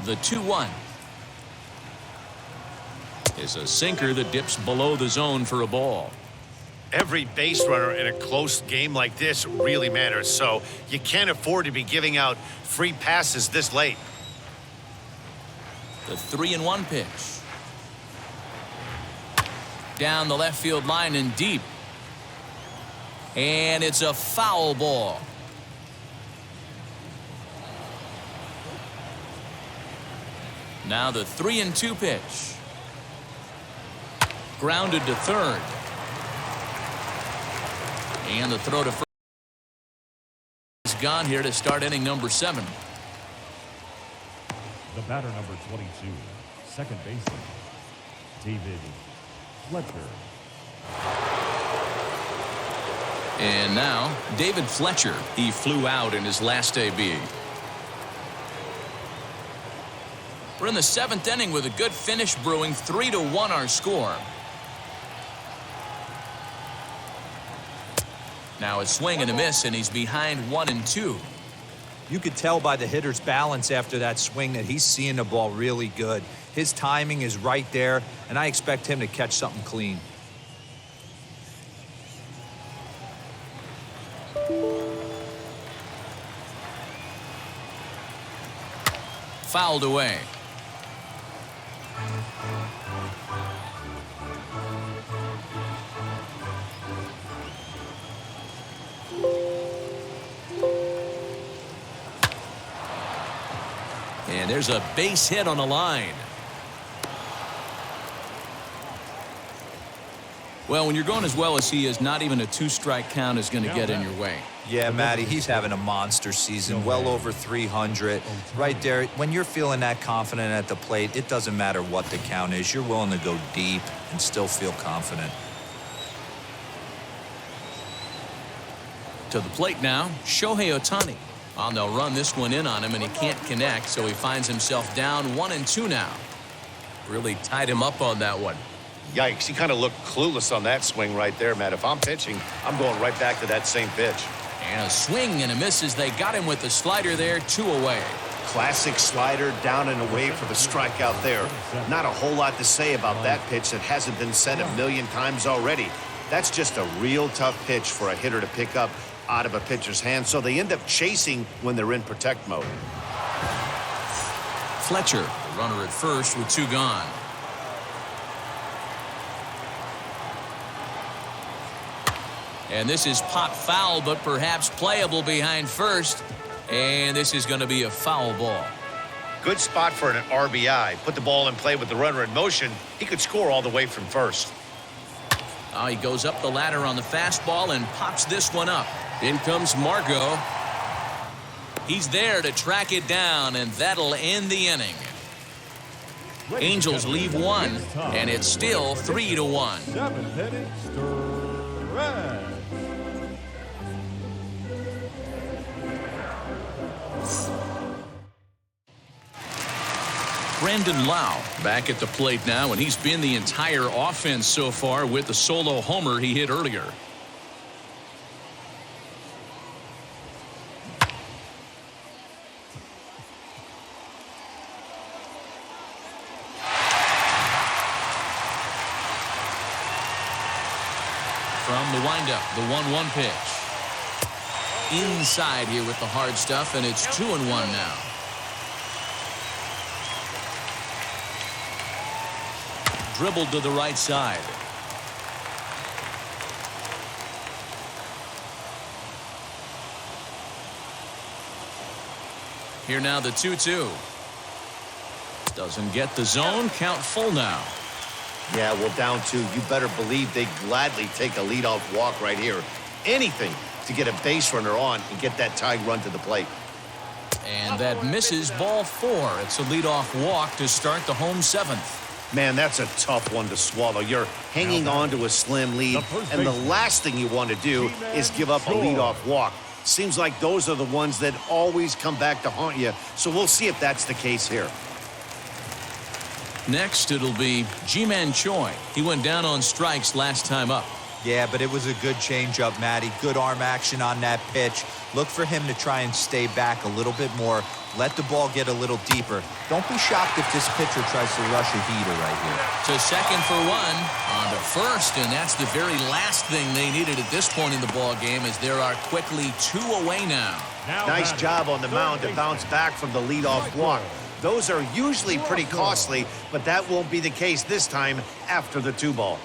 The 2-1 is a sinker that dips below the zone for a ball. Every base runner in a close game like this really matters, so you can't afford to be giving out free passes this late. The 3-1 pitch. Down the left field line and deep. And it's a foul ball. Now the 3-2 pitch. Grounded to third. And the throw to first is gone here to start inning number 7. The batter, number 22, second baseman, David Fletcher. And now, David Fletcher. He flew out in his last AB. We're in the 7th inning with a good finish brewing. 3-1 our score. Now a swing and a miss, and he's behind 1-2. You could tell by the hitter's balance after that swing that he's seeing the ball really good. His timing is right there, and I expect him to catch something clean. fouled away. And there's a base hit on the line. Well, when you're going as well as he is, not even a 2-strike count is going to get in your way. Yeah, Matty, he's having a monster season, well over 300. Right there, when you're feeling that confident at the plate, it doesn't matter what the count is. You're willing to go deep and still feel confident. To the plate now, Shohei Ohtani. Well, they'll run this one in on him, and he can't connect, so he finds himself down 1-2 now. Really tied him up on that one. Yikes, he kind of looked clueless on that swing right there, Matt. If I'm pitching, I'm going right back to that same pitch. And a swing and a miss as they got him with the slider there, 2 away. Classic slider, down and away for the strikeout there. Not a whole lot to say about that pitch that hasn't been said a million times already. That's just a real tough pitch for a hitter to pick up out of a pitcher's hand, so they end up chasing when they're in protect mode. Fletcher, the runner at first with 2 gone. And this is pop foul, but perhaps playable behind first. And this is going to be a foul ball. Good spot for an RBI. Put the ball in play with the runner in motion. He could score all the way from first. Oh, he goes up the ladder on the fastball and pops this one up. In comes Margot. He's there to track it down, and that'll end the inning. Angels leave 1, and it's still 3-1. 7th stretch. Brandon Lau back at the plate now, and he's been the entire offense so far with the solo homer he hit earlier. From the windup, the 1-1 pitch. Inside here with the hard stuff, and it's 2-1 now. Dribbled to the right side. Here now the 2-2. Doesn't get the zone. Count full now. Yeah, well, down 2. You better believe they'd gladly take a leadoff walk right here. Anything to get a base runner on and get that tying run to the plate. And that misses ball 4. It's a leadoff walk to start the home 7th. Man, that's a tough one to swallow. You're hanging on to a slim lead, and the last thing you want to do is give up a leadoff walk. Seems like those are the ones that always come back to haunt you, so we'll see if that's the case here. Next, it'll be Ji-Man Choi. He went down on strikes last time up. Yeah, but it was a good changeup, Matty. Good arm action on that pitch. Look for him to try and stay back a little bit more. Let the ball get a little deeper. Don't be shocked if this pitcher tries to rush a heater right here. To second for 1. On to first, and that's the very last thing they needed at this point in the ball game, as there are quickly 2 away now. Nice job on the mound to bounce back from the leadoff walk. Those are usually pretty costly, but that won't be the case this time after the 2-ball.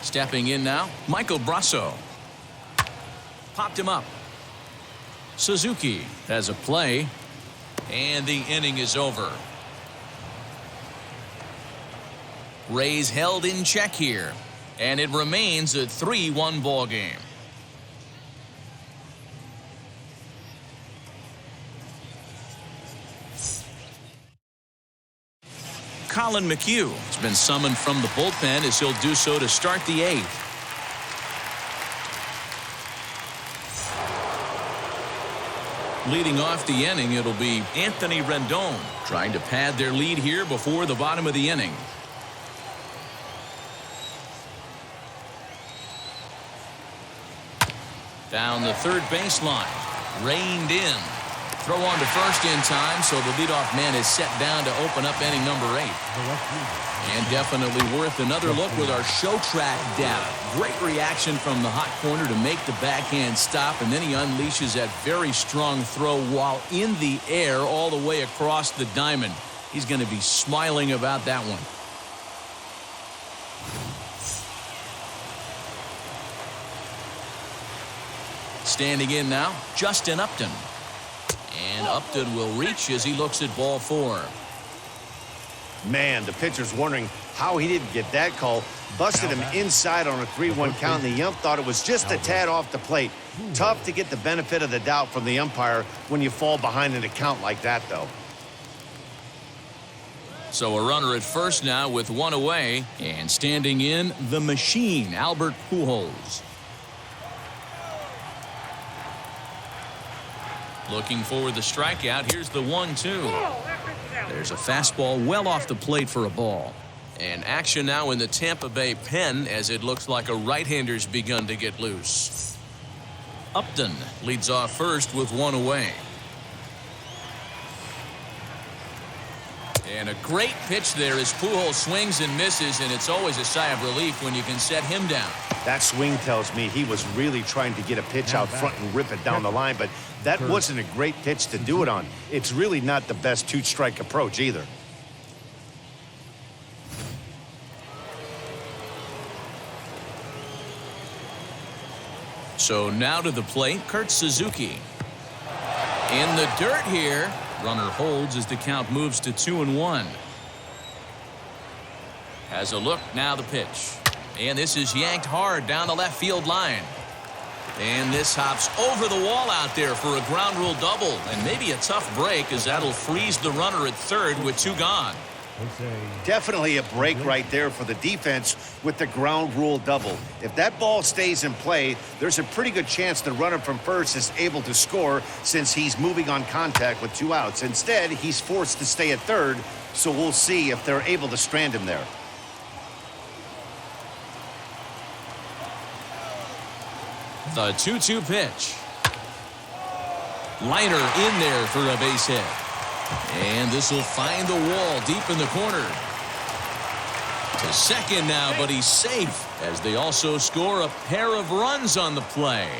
Stepping in now, Michael Brasso. Popped him up. Suzuki has a play, and the inning is over. Rays held in check here, and it remains a 3-1 ball game. Colin McHugh has been summoned from the bullpen, as he'll do so to start the 8th. Leading off the inning, it'll be Anthony Rendon, trying to pad their lead here before the bottom of the inning. Down the third baseline, reined in. Throw on to first in time, so the leadoff man is set down to open up inning number 8. And definitely worth another look with our show track data. Great reaction from the hot corner to make the backhand stop, and then he unleashes that very strong throw while in the air all the way across the diamond. He's going to be smiling about that one. Standing in now, Justin Upton. And Upton will reach as he looks at ball 4. Man, the pitcher's wondering how he didn't get that call. Busted him inside on a 3-1 count, and the ump thought it was just a tad off the plate. Tough to get the benefit of the doubt from the umpire when you fall behind in a count like that, though. So a runner at first now with 1 away, and standing in, the machine, Albert Pujols. Looking for the strikeout. Here's the 1-2. There's a fastball well off the plate for a ball. And action now in the Tampa Bay pen as it looks like a right-hander's begun to get loose. Upton leads off first with 1 away. And a great pitch there as Pujols swings and misses, and it's always a sigh of relief when you can set him down. That swing tells me he was really trying to get a pitch out front and rip it down the line, but that wasn't a great pitch to do it on. It's really not the best 2-strike approach either. So now to the plate, Kurt Suzuki. In the dirt here. Runner holds as the count moves to 2-1. Has a look, now the pitch. And this is yanked hard down the left field line. And this hops over the wall out there for a ground rule double. And maybe a tough break as that'll freeze the runner at third with 2 gone. Definitely a break right there for the defense with the ground rule double. If that ball stays in play, there's a pretty good chance the runner from first is able to score since he's moving on contact with 2 outs. Instead, he's forced to stay at third, so we'll see if they're able to strand him there. The 2-2 pitch. Liner in there for a base hit. And this will find the wall deep in the corner. To second now, but he's safe as they also score a pair of runs on the play.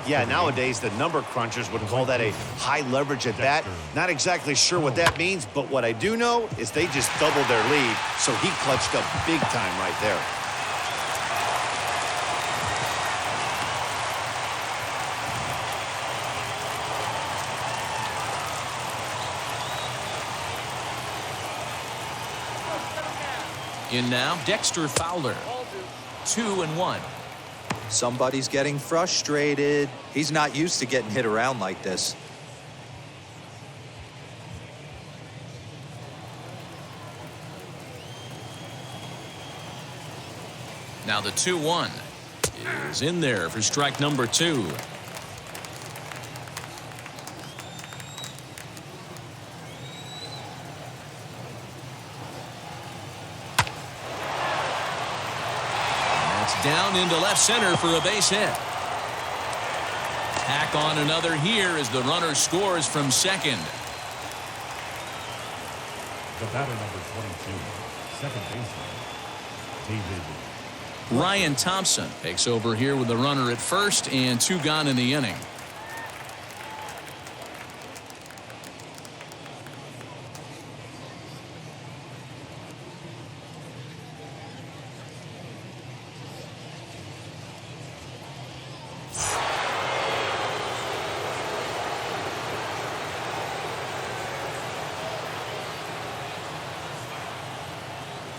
Yeah, nowadays the number crunchers would call that a high leverage at bat. Not exactly sure what that means, but what I do know is they just doubled their lead, so he clutched up big time right there. In now, Dexter Fowler. 2-1. Somebody's getting frustrated. He's not used to getting hit around like this. Now the 2-1 is in there for strike number 2. Down into left center for a base hit. Tack on another here as the runner scores from second. The batter number 22, second baseman, David. Ryan Thompson takes over here with the runner at first and 2 gone in the inning.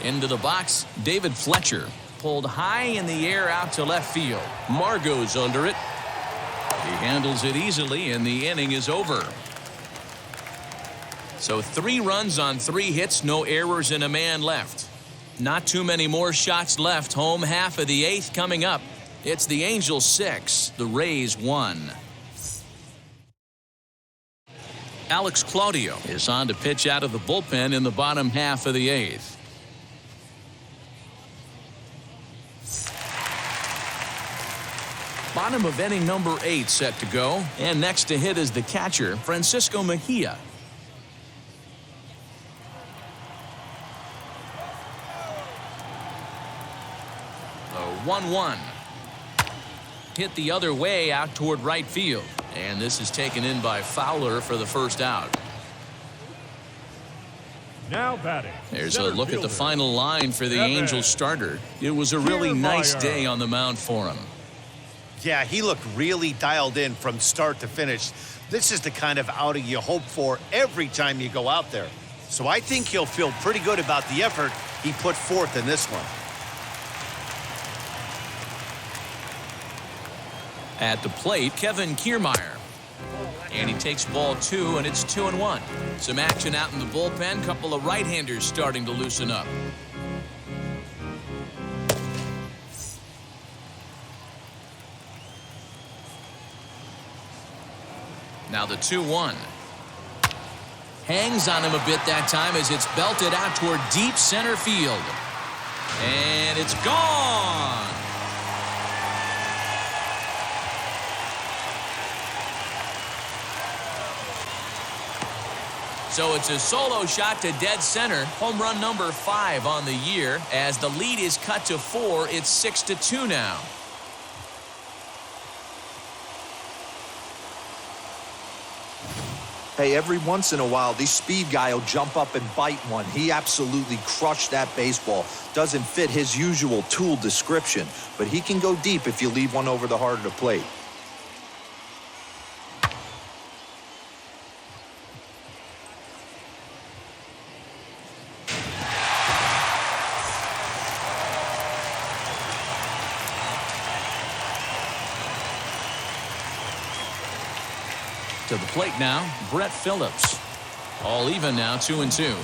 Into the box, David Fletcher. Pulled high in the air out to left field. Margot's under it. He handles it easily, and the inning is over. So 3 runs on 3 hits, no errors, and a man left. Not too many more shots left. Home half of the 8th coming up. It's the Angels 6, the Rays 1. Alex Claudio is on to pitch out of the bullpen in the bottom half of the 8th. Bottom of inning number 8 set to go. And next to hit is the catcher, Francisco Mejia. The 1-1. Hit the other way out toward right field. And this is taken in by Fowler for the first out. Now batting. There's a center look at the fielder, final line for the Evans. Angels starter. It was a really nice Kiermaier. day on the mound for him. Yeah, he looked really dialed in from start to finish. This is the kind of outing you hope for every time you go out there. So I think he'll feel pretty good about the effort he put forth in this one. At the plate, Kevin Kiermaier. And he takes ball 2, and it's 2-1. Some action out in the bullpen. Couple of right-handers starting to loosen up. Now the 2-1. Hangs on him a bit that time as it's belted out toward deep center field. And it's gone. So it's a solo shot to dead center. Home run number 5 on the year. As the lead is cut to 4, it's 6-2 now. Hey, every once in a while, this speed guy will jump up and bite one. He absolutely crushed that baseball. Doesn't fit his usual tool description, but he can go deep if you leave one over the heart of the plate. To the plate now, Brett Phillips. All even now, 2-2.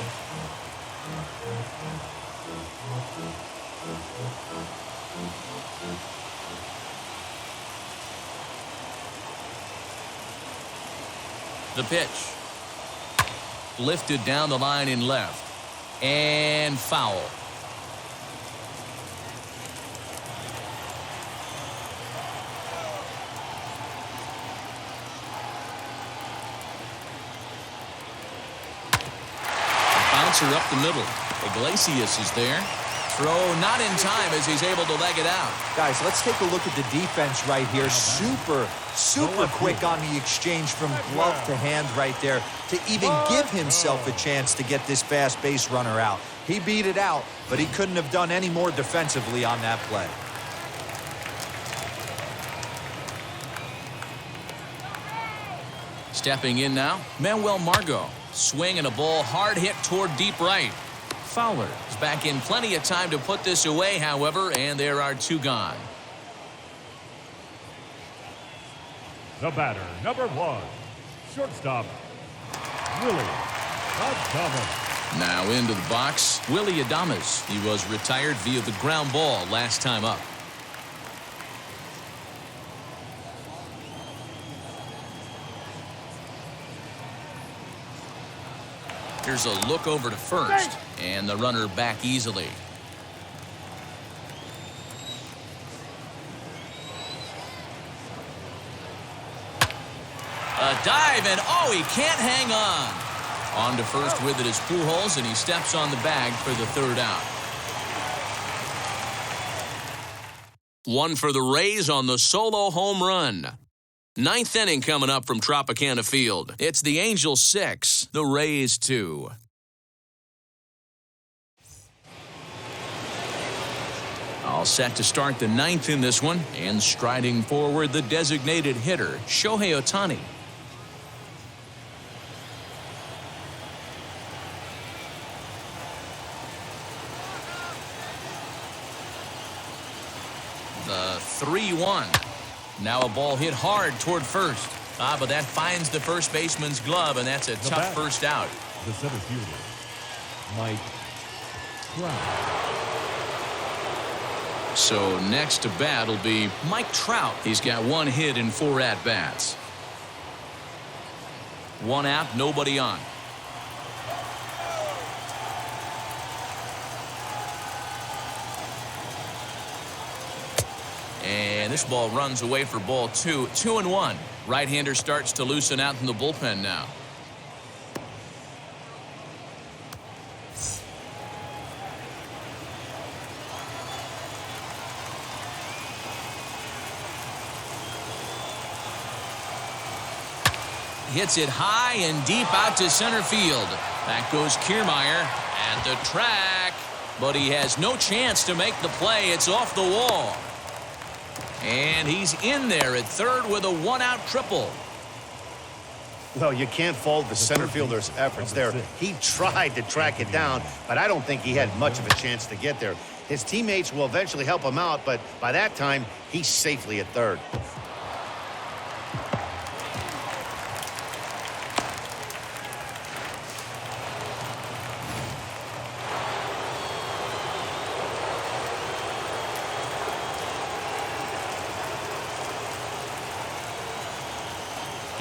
The pitch. Lifted down the line in left. And foul. Bouncer up the middle. Iglesias is there. Throw not in time as he's able to leg it out. Guys, let's take a look at the defense right here. Super quick on the exchange from glove to hand right there to even give himself a chance to get this fast base runner out. He beat it out, but he couldn't have done any more defensively on that play. Stepping in now, Manuel Margot. Swing and a ball hard hit toward deep right. Fowler is back in plenty of time to put this away, however, and there are 2 gone. The batter, number 1, shortstop, Willie Adames. Now into the box, Willie Adames. He was retired via the ground ball last time up. Here's a look over to first, and the runner back easily. A dive, and oh, he can't hang on. On to first with it is Pujols, and he steps on the bag for the 3rd out. 1 for the Rays on the solo home run. 9th inning coming up from Tropicana Field. It's the Angels 6, the Rays 2. All set to start the 9th in this one, and striding forward the designated hitter, Shohei Ohtani. The 3-1. Now a ball hit hard toward first. But that finds the first baseman's glove, and that's a tough first out. The center fielder, Mike Trout. So next to bat will be Mike Trout. He's got 1 hit in 4 at-bats. 1 out, nobody on. And this ball runs away for ball 2, 2-1. Right-hander starts to loosen out in the bullpen now. Hits it high and deep out to center field. Back goes Kiermaier at the track, but he has no chance to make the play. It's off the wall. And he's in there at third with a one-out triple. Well, you can't fault the center fielder's efforts there. He tried to track it down, but I don't think he had much of a chance to get there. His teammates will eventually help him out, but by that time, he's safely at third.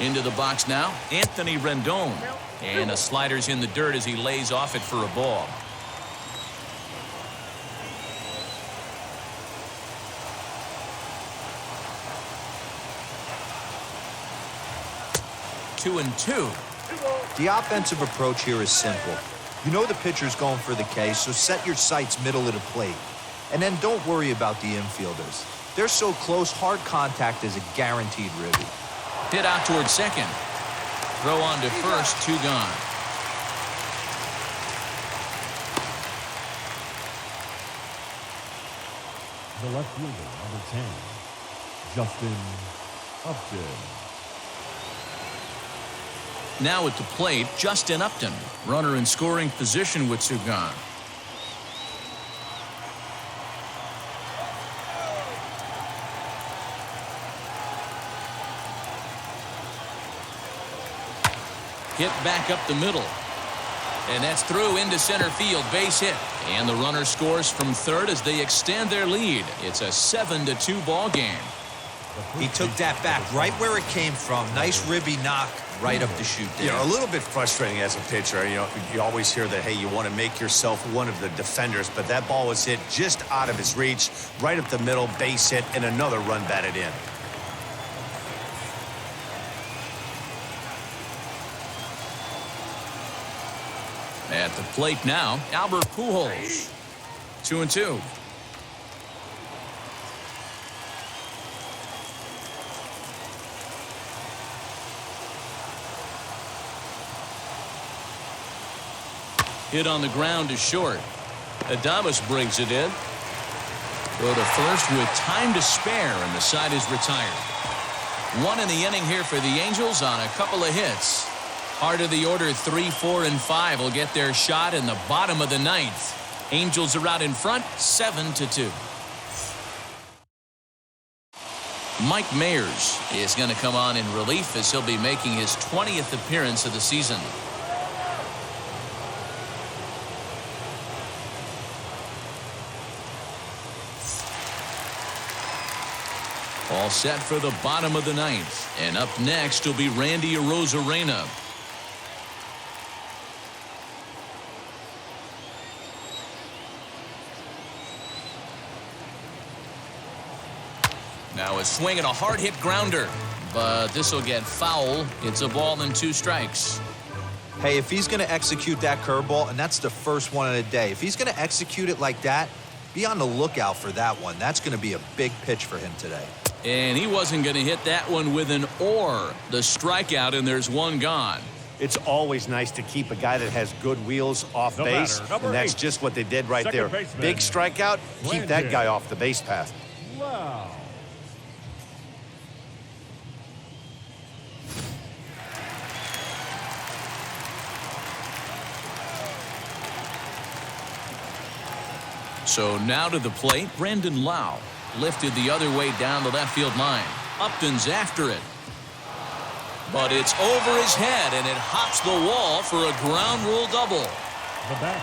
Into the box now, Anthony Rendon. And a slider's in the dirt as he lays off it for a ball. Two and two. The offensive approach here is simple. You know the pitcher's going for the K, so set your sights middle of the plate. And then don't worry about the infielders. They're so close, hard contact is a guaranteed ribby. Hit out towards second. Throw on to first, 2 gone. The left fielder, number 10, Justin Upton. Now at the plate, Justin Upton. Runner in scoring position with 2 gone. Hit back up the middle. And that's through into center field. Base hit. And the runner scores from third as they extend their lead. It's a 7-2 ball game. He took that back right where it came from. Nice ribby knock right up the chute there. You know, a little bit frustrating as a pitcher. You know, you always hear that, hey, you want to make yourself one of the defenders, but that ball was hit just out of his reach, right up the middle, base hit, and another run batted in. At the plate now, Albert Pujols. 2-2. Hit on the ground is short. Adames brings it in. Go to first with time to spare, and the side is retired. 1 in the inning here for the Angels on a couple of hits. Heart of the order 3, 4, and 5 will get their shot in the bottom of the 9th. Angels are out in front 7-2. Mike Mayers is going to come on in relief as he'll be making his 20th appearance of the season. All set for the bottom of the 9th. And up next will be Randy Arozarena. Now a swing and a hard hit grounder. But this will get foul. It's a ball and 2 strikes. Hey, if he's going to execute that curveball, and that's the first one of the day, if he's going to execute it like that, be on the lookout for that one. That's going to be a big pitch for him today. And he wasn't going to hit that one with an or. The strikeout, and there's 1 gone. It's always nice to keep a guy that has good wheels off base, and that's just what they did right there. Big strikeout, keep that guy off the base path. Wow. So now to the plate, Brandon Lau. Lifted the other way down the left field line. Upton's after it. But it's over his head, and it hops the wall for a ground rule double. The batter.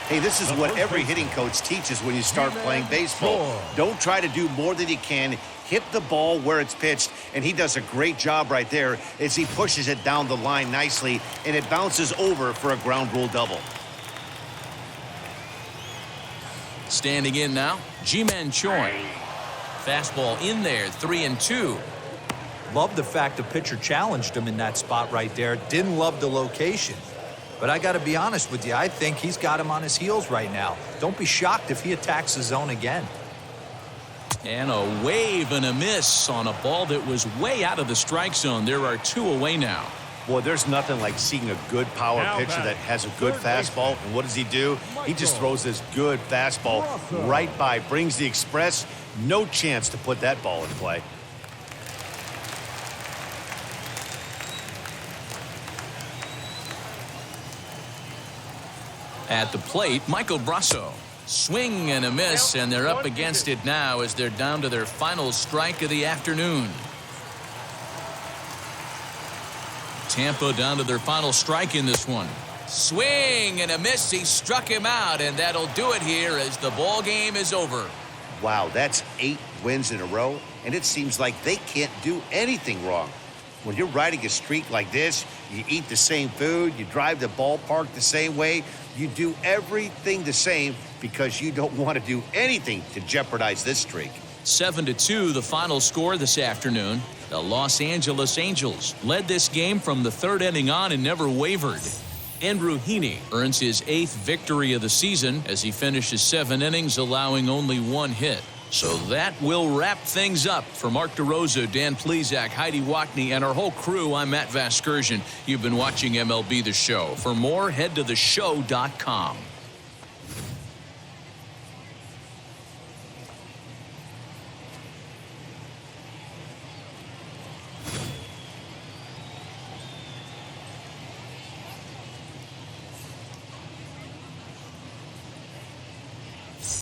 Hey, this is what every hitting coach teaches when you start playing baseball. Don't try to do more than you can. Hit the ball where it's pitched, and he does a great job right there as he pushes it down the line nicely, and it bounces over for a ground rule double. Standing in now, Ji-Man Choi. Fastball in there, 3-2. Love the fact the pitcher challenged him in that spot right there. Didn't love the location. But I got to be honest with you, I think he's got him on his heels right now. Don't be shocked if he attacks the zone again. And a wave and a miss on a ball that was way out of the strike zone. There are 2 away now. Boy, there's nothing like seeing a good power pitcher that has a good fastball. And what does he do? He just throws this good fastball right by, brings the express. No chance to put that ball in play. At the plate, Michael Brasso. Swing and a miss, and they're up against it now as they're down to their final strike of the afternoon. Tampa down to their final strike in this one. Swing and a miss. He struck him out, and that'll do it here as the ball game is over. Wow, that's 8 wins in a row, and it seems like they can't do anything wrong. When you're riding a streak like this, you eat the same food, you drive the ballpark the same way, you do everything the same because you don't want to do anything to jeopardize this streak. 7-2 the final score this afternoon. The Los Angeles Angels led this game from the 3rd inning on and never wavered. Andrew Heaney earns his 8th victory of the season as he finishes 7 innings, allowing only 1 hit. So that will wrap things up. For Mark DeRosa, Dan Plesac, Heidi Watney, and our whole crew, I'm Matt Vasgersian. You've been watching MLB The Show. For more, head to theshow.com.